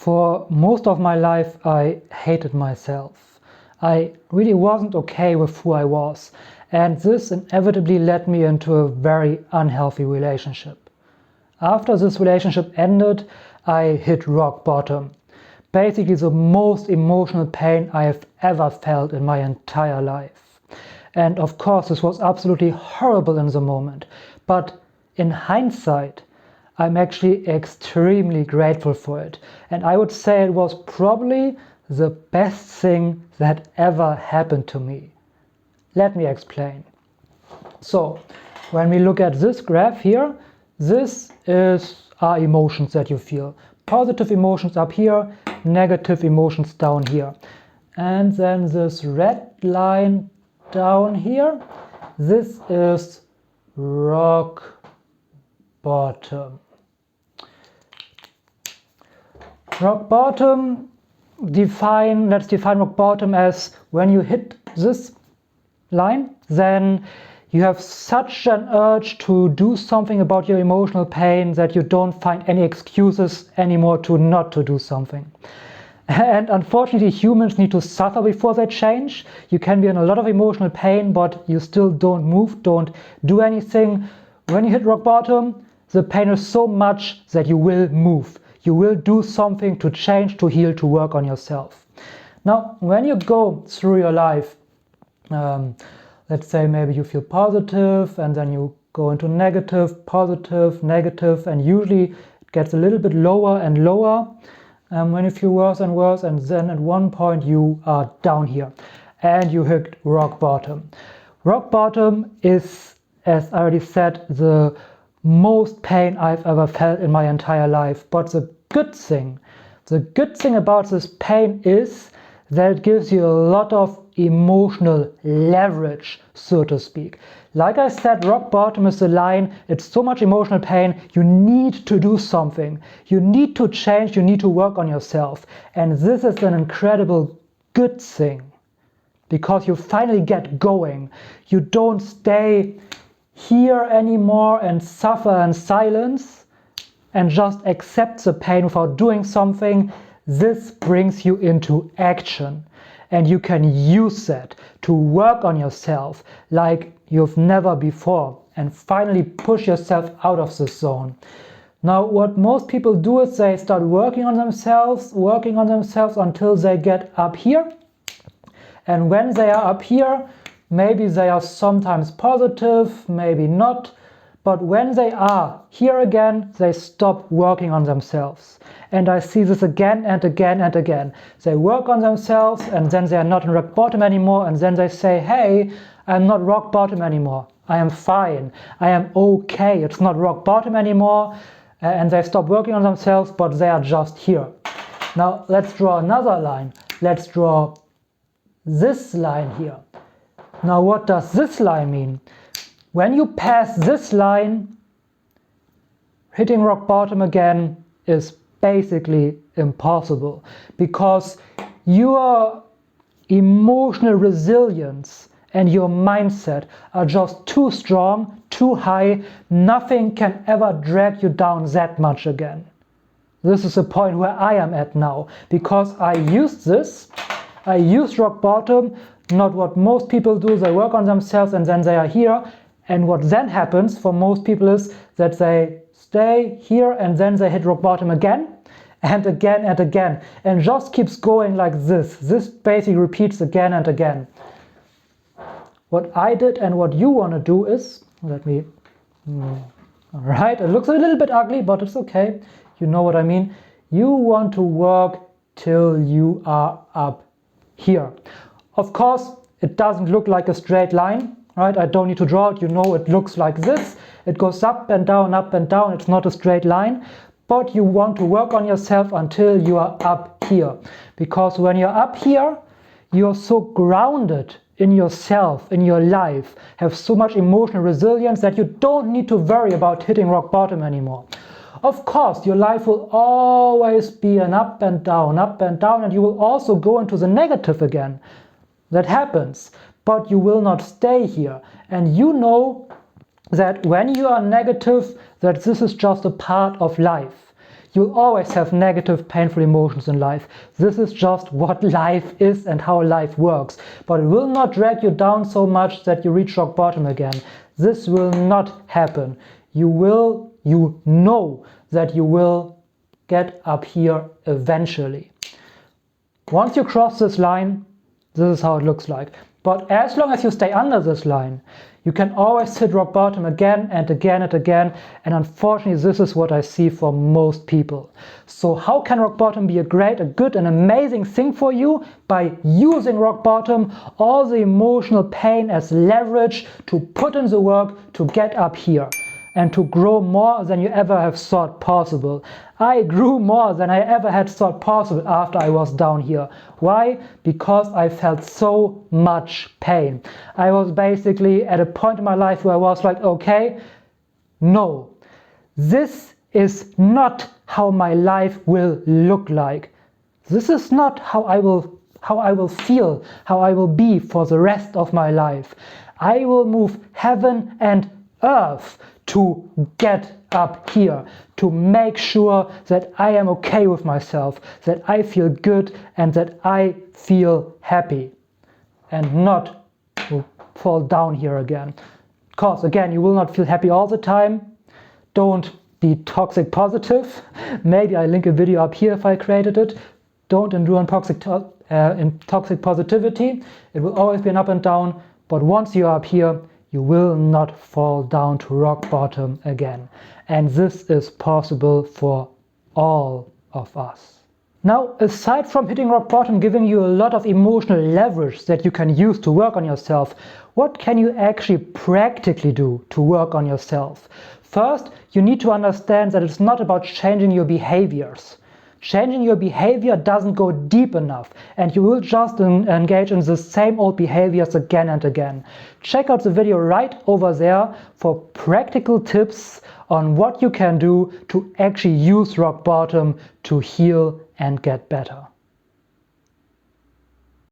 For most of my life, I hated myself. I really wasn't okay with who I was, and this inevitably led me into a very unhealthy relationship. After this relationship ended, I hit rock bottom. Basically the most emotional pain I have ever felt in my entire life. And of course, this was absolutely horrible in the moment, but in hindsight, I'm actually extremely grateful for it. And I would say it was probably the best thing that ever happened to me. Let me explain. So, when we look at this graph here, this is our emotions that you feel. Positive emotions up here, negative emotions down here. And then this red line down here, this is rock bottom. Rock bottom, let's define rock bottom as when you hit this line, then you have such an urge to do something about your emotional pain that you don't find any excuses anymore to not to do something. And unfortunately, humans need to suffer before they change. You can be in a lot of emotional pain, but you still don't move, don't do anything. When you hit rock bottom, the pain is so much that you will move. You will do something to change, to heal, to work on yourself. Now, when you go through your life, let's say maybe you feel positive and then you go into negative, positive, negative, and usually it gets a little bit lower and lower when you feel worse and worse, and then at one point you are down here and you hit rock bottom. Rock bottom is, as I already said, the most pain I've ever felt in my entire life. But the good thing about this pain is that it gives you a lot of emotional leverage, so to speak. Like I said, rock bottom is the line. It's so much emotional pain. You need to do something. You need to change. You need to work on yourself. And this is an incredible good thing because you finally get going. You don't stay here anymore and suffer in silence and just accept the pain without doing something. This brings you into action, and you can use that to work on yourself like you've never before and finally push yourself out of this zone. Now, what most people do is they start working on themselves until they get up here. And when they are up here, maybe they are sometimes positive, maybe not, but when they are here again, they stop working on themselves. And I see this again and again and again. They work on themselves and then they are not in rock bottom anymore, and then they say, hey, I'm not rock bottom anymore. I am fine. I am okay. It's not rock bottom anymore. And they stop working on themselves, but they are just here. Now let's draw another line. Let's draw this line here. Now what does this line mean? When you pass this line, hitting rock bottom again is basically impossible because your emotional resilience and your mindset are just too strong, too high. Nothing can ever drag you down that much again. This is the point where I am at now because I used rock bottom, not what most people do. They work on themselves and then they are here. And what then happens for most people is that they stay here and then they hit rock bottom again and again and again, and just keeps going like this. This basically repeats again and again. What I did and what you want to do is, alright, it looks a little bit ugly, but it's okay. You know what I mean. You want to work till you are up here. Of course, it doesn't look like a straight line. Right? I don't need to draw it, you know it looks like this. It goes up and down, it's not a straight line. But you want to work on yourself until you are up here. Because when you're up here, you're so grounded in yourself, in your life, have so much emotional resilience that you don't need to worry about hitting rock bottom anymore. Of course, your life will always be an up and down, and you will also go into the negative again. That happens. But you will not stay here. And you know that when you are negative, that this is just a part of life. You'll always have negative, painful emotions in life. This is just what life is and how life works. But it will not drag you down so much that you reach rock bottom again. This will not happen. You know that you will get up here eventually. Once you cross this line, this is how it looks like. But as long as you stay under this line, you can always hit rock bottom again and again and again. And unfortunately, this is what I see for most people. So how can rock bottom be a good and amazing thing for you? By using rock bottom, all the emotional pain as leverage to put in the work to get up here and to grow more than you ever have thought possible. I grew more than I ever had thought possible after I was down here. Why? Because I felt so much pain. I was basically at a point in my life where I was like, okay, no, this is not how my life will look like. This is not how I will feel, how I will be for the rest of my life. I will move heaven and earth to get up here, to make sure that I am okay with myself, that I feel good and that I feel happy, and not to fall down here again. Because again, you will not feel happy all the time. Don't be toxic positive. Maybe I link a video up here if I created it. Don't endure in toxic positivity. It will always be an up and down, but once you are up here, you will not fall down to rock bottom again. And this is possible for all of us. Now, aside from hitting rock bottom giving you a lot of emotional leverage that you can use to work on yourself, what can you actually practically do to work on yourself? First, you need to understand that it's not about changing your behaviors. Changing your behavior doesn't go deep enough, and you will just engage in the same old behaviors again and again. Check out the video right over there for practical tips on what you can do to actually use rock bottom to heal and get better.